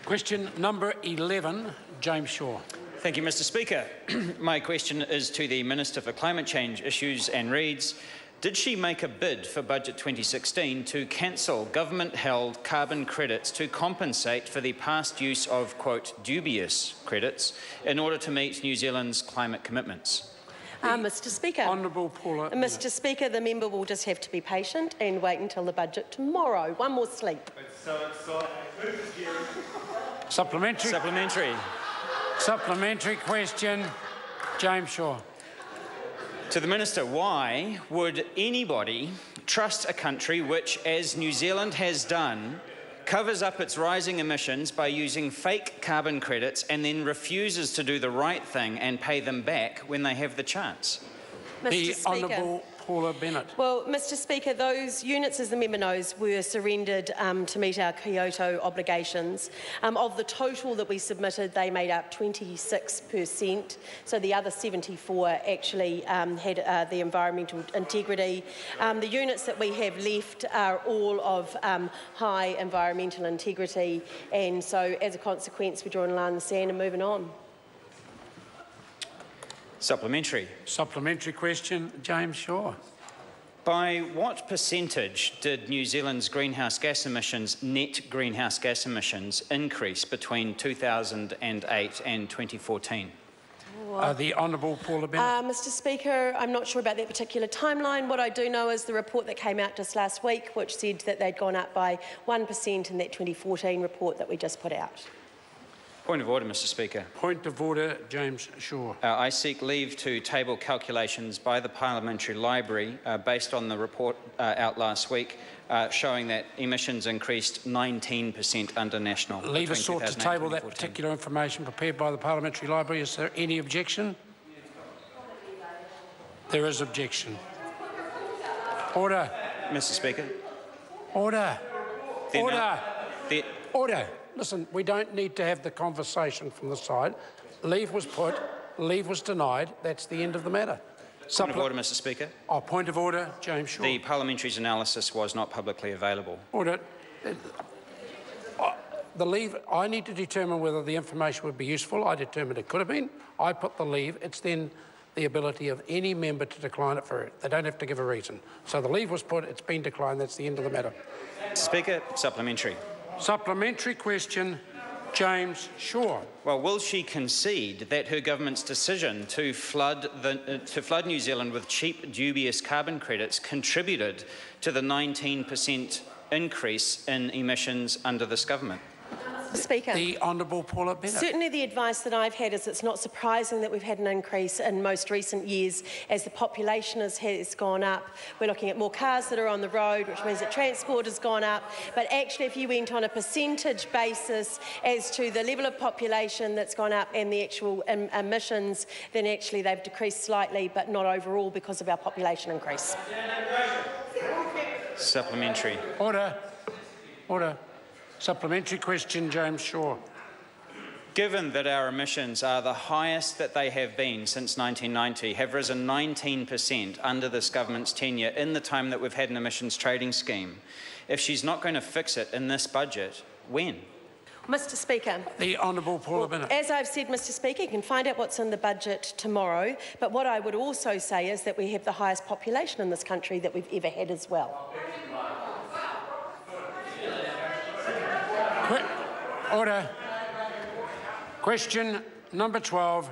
Question number 11, James Shaw. Thank you, Mr Speaker. My question is to the Minister for Climate Change Issues and reads, did she make a bid for Budget 2016 to cancel government-held carbon credits to compensate for the past use of, quote, dubious credits in order to meet New Zealand's climate commitments? Mr Speaker. Honourable Paula. Mr Speaker, the member will just have to be patient and wait until the budget tomorrow. One more sleep. It's so exciting. Supplementary. Supplementary question, James Shaw. To the Minister, why would anybody trust a country which, as New Zealand has done, covers up its rising emissions by using fake carbon credits and then refuses to do the right thing and pay them back when they have the chance? The Honourable Paula Bennett. Well, Mr Speaker, those units, as the member knows, were surrendered to meet our Kyoto obligations. Of the total that we submitted, they made up 26%, so the other 74 actually had the environmental integrity. The units that we have left are all of high environmental integrity, and so as a consequence we're drawing a line in the sand and moving on. Supplementary. Supplementary question, James Shaw. By what percentage did New Zealand's greenhouse gas emissions, net greenhouse gas emissions, increase between 2008 and 2014? The Honourable Paula Bennett. Mr Speaker, I'm not sure about that particular timeline. What I do know is the report that came out just last week, which said that they'd gone up by 1% in that 2014 report that we just put out. Point of order, Mr Speaker. Point of order, James Shaw. I seek leave to table calculations by the Parliamentary Library based on the report out last week showing that emissions increased 19% under national. Leave is sought to table that particular information prepared by the Parliamentary Library. Is there any objection? There is objection. Order. Mr Speaker. Order. Order. Order. Listen, we don't need to have the conversation from the side. Leave was put, leave was denied. That's the end of the matter. Point of order, Mr Speaker. Point of order, James Shaw. The Parliamentary's analysis was not publicly available. Order. The leave, I need to determine whether the information would be useful. I determined it could have been. I put the leave. It's then the ability of any member to decline it for it. They don't have to give a reason. So the leave was put, it's been declined. That's the end of the matter. Speaker, supplementary. Supplementary question, James Shaw. Well, will she concede that her government's decision to flood New Zealand with cheap, dubious carbon credits contributed to the 19% increase in emissions under this government? Speaker. The Honourable Paula Bennett. Certainly the advice that I've had is it's not surprising that we've had an increase in most recent years as the population has gone up. We're looking at more cars that are on the road, which means that transport has gone up. But actually, if you went on a percentage basis as to the level of population that's gone up and the actual emissions, then actually they've decreased slightly, but not overall because of our population increase. Supplementary. Order. Order. Supplementary question, James Shaw. Given that our emissions are the highest that they have been since 1990, have risen 19% under this government's tenure in the time that we've had an emissions trading scheme, if she's not going to fix it in this budget, when? Mr Speaker. The Honourable Paula Bennett. As I've said, Mr Speaker, you can find out what's in the budget tomorrow, but what I would also say is that we have the highest population in this country that we've ever had as well. Order. Question number 12,